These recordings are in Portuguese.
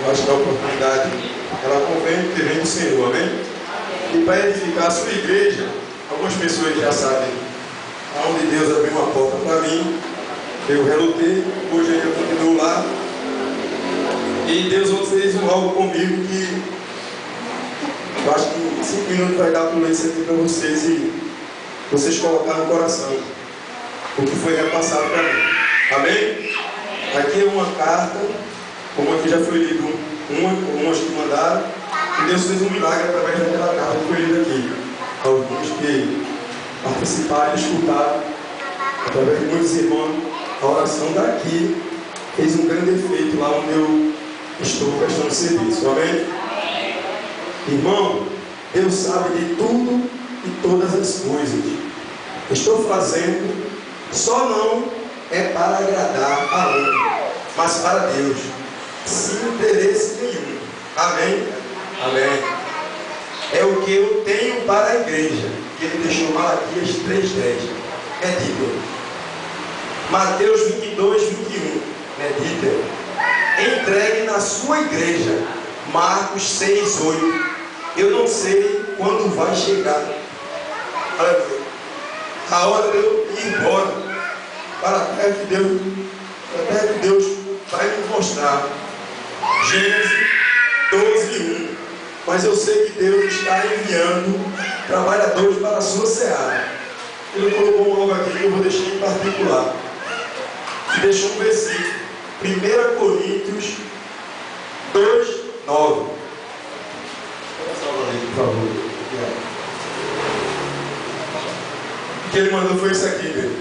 Eu acho que a oportunidade, ela convém que vem do Senhor, amém? E para edificar a sua igreja, algumas pessoas já sabem aonde Deus abriu uma porta para mim. Eu relutei, hoje ainda continuo lá. E Deus fez algo comigo que eu acho que em 5 minutos vai dar fluência aqui para vocês e vocês colocar no coração o que foi repassado para mim. Amém? Aqui é uma carta, como aqui já foi lido algumas que mandaram, e Deus fez um milagre através daquela carta que foi lida aqui. Alguns que participaram e escutaram, através de muitos irmãos, a oração daqui fez um grande efeito lá onde eu estou prestando serviço. Amém? Irmão, Deus sabe de tudo e todas as coisas. Estou fazendo, só não é para agradar a homem, mas para Deus, sem interesse nenhum. Amém? Amém. É o que eu tenho para a igreja, que ele deixou Malaquias 3:10. Medita. Mateus 22:21. Medita. Entregue na sua igreja. Marcos 6:8. Eu não sei quando vai chegar a hora de eu ir embora para a terra que Deus vai me mostrar. Gênesis 12:1. Mas eu sei que Deus está enviando trabalhadores para a sua seara. Ele colocou algo aqui que eu vou deixar em particular. E deixou um versículo. 1 Coríntios 2:9. Por favor. O que ele mandou foi isso aqui, velho.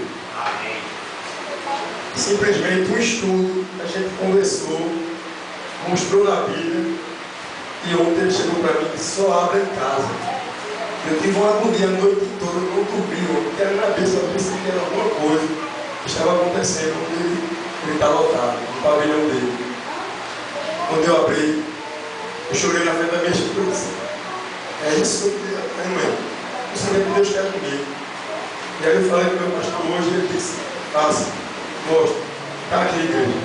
Simplesmente um estudo, a gente conversou, mostrou na Bíblia, e ontem ele chegou para mim e disse: só abre em casa. Eu tive uma agonia a noite toda, eu não dormi, porque era na cabeça, eu pensei que era alguma coisa que estava acontecendo, onde ele está lotado, no pavilhão dele. Quando eu abri, eu chorei na frente da minha esposa. É isso que eu queria, irmão. Eu sabia que Deus quer comigo. E aí eu falei para o meu pastor hoje, ele disse: faça, gosto, está aqui, igreja.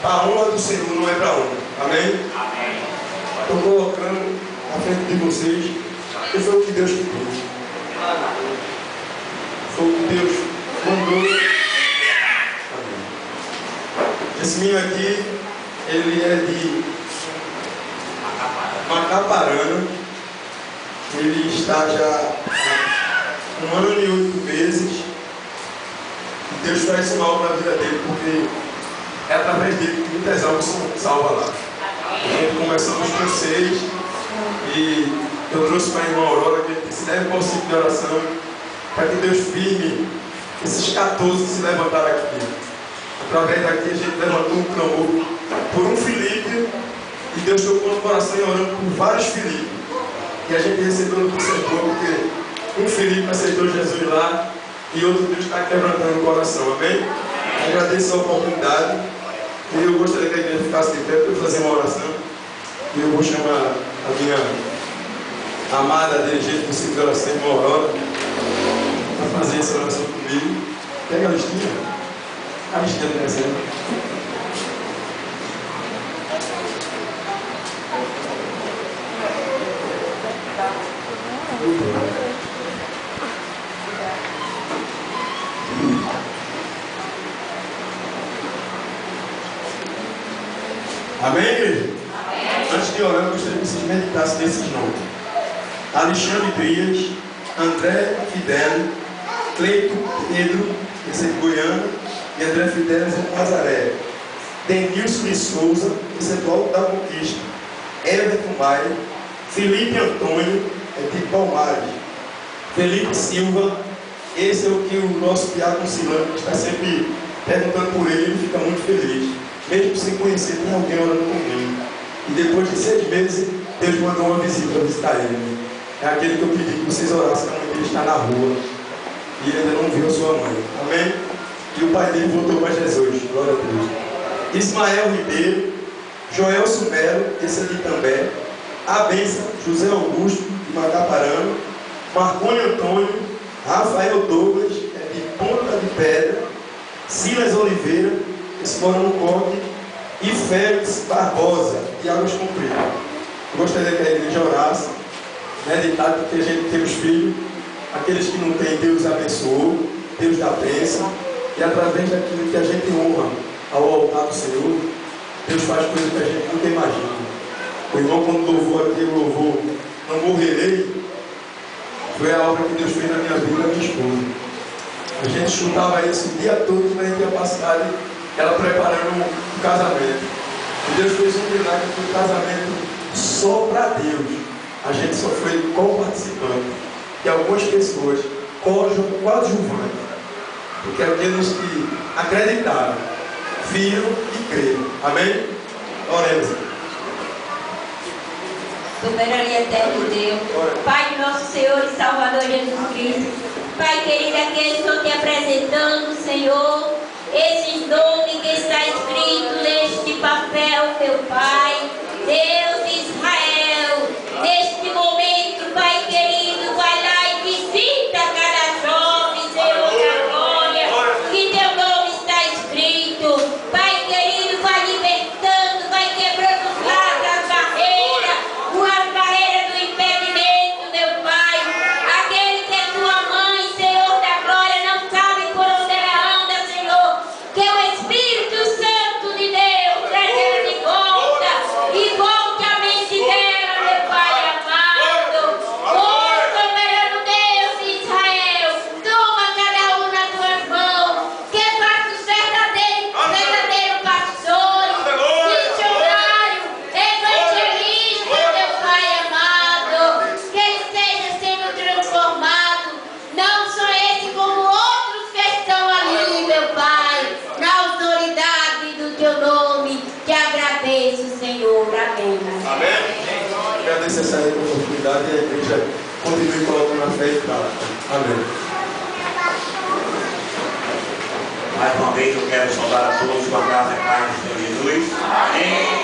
A honra do Senhor não é para honra. Amém? Amém. Estou colocando à frente de vocês, que foi o que Deus pediu. Foi o que Deus mandou. Amém. Esse menino aqui, ele é de Macaparana. Ele está já há 1 ano e 8 meses. E Deus faz uma obra na vida dele, porque é através dele que muitas almas são salvas lá. Começamos com 6 e eu trouxe para a irmã Aurora que ele disse: deve possível de oração para que Deus firme esses 14 que se levantaram aqui. Através daqui a gente levantou um clamor por um Felipe e Deus tocou no coração e orando por vários Filipes. E a gente recebeu no setor porque um Felipe aceitou Jesus lá e outro Deus está quebrantando o coração. Amém? Agradeço a oportunidade. E eu gostaria que a igreja ficasse de pé para eu fazer uma oração. E eu vou chamar a minha amada dirigente do Ciclo de Oração, irmã Aurora, para fazer essa oração comigo. Pega a listinha. A listinha do presente. Amém, igreja? Amém. Antes de orar, eu gostaria que vocês meditassem nesses nomes: Alexandre Dias, André Fidel, Cleito Pedro, esse é de Goiânia, e André Fidel, esse é de Nazaré. Denilson de Souza, esse é do Alto da Conquista. Everton Maia, Felipe Antônio, é de Palmares. Felipe Silva, esse é o que o nosso diácono Silano está sempre perguntando por ele, ele fica muito feliz. Mesmo sem conhecer, tem alguém orando comigo. E depois de 6 meses, Deus mandou uma visita para visitar ele. É aquele que eu pedi que vocês orassem, que a mãe dele está na rua. E ele ainda não viu a sua mãe. Amém? E o pai dele voltou para Jesus. Glória a Deus. Ismael Ribeiro, Joel Sumelo, esse é de Itambé. A Benção, José Augusto, de Macaparana. Marconi Antônio, Rafael Douglas, é de Ponta de Pedra. Silas Oliveira, esse mora no Coque. e Félix Barbosa, de Águas Compridas. Eu gostaria que a igreja orasse, meditar, porque a gente tem os filhos, aqueles que não têm, Deus abençoou, Deus dá bênção, e através daquilo que a gente honra ao altar do Senhor, Deus faz coisas que a gente nunca imagina. O irmão, quando louvou aqui, o louvor Não Morrerei, foi a obra que Deus fez na minha vida e na minha esposa. A gente escutava isso o dia todo na incapacidade, ela preparando o casamento. E Deus fez um milagre com o casamento só para Deus. A gente só foi co-participante. E algumas pessoas coadjuvantes. Porque aqueles que acreditaram, viram e creram. Amém? Oremos. Soberano e eterno Deus, Pai de nosso Senhor e Salvador Jesus Cristo, Pai querido, aqui eu estou te apresentando, Senhor, esses nomes que está escrito neste papel, meu Pai, Deus de Israel, neste momento, Pai querido, vai lá e visita cada jovem, Senhor da glória, que teu nome está escrito, Pai querido, vai libertando, vai quebrando os laços, as barreiras do impedimento, meu Pai, aquele que é tua mãe, Senhor da glória, não sabe por onde ela anda, Senhor, que é o Espírito Santo de Deus traz ela de volta e volte a mente dela, meu Pai amado. Oh, soberano Deus de Israel, toma cada um nas tuas mãos, que faça os verdadeiros pastores, missionários, evangelistas, meu Pai amado, que esteja sendo transformado, não só esse como outros que estão ali, meu Pai, na autoridade do teu nome, te agradeço, Senhor. Amém. Amém? Agradeço essa oportunidade e a igreja continue colocando a fé em prática. Amém. Mais uma vez eu quero saudar a todos com a graça e paz do Senhor Jesus. Amém.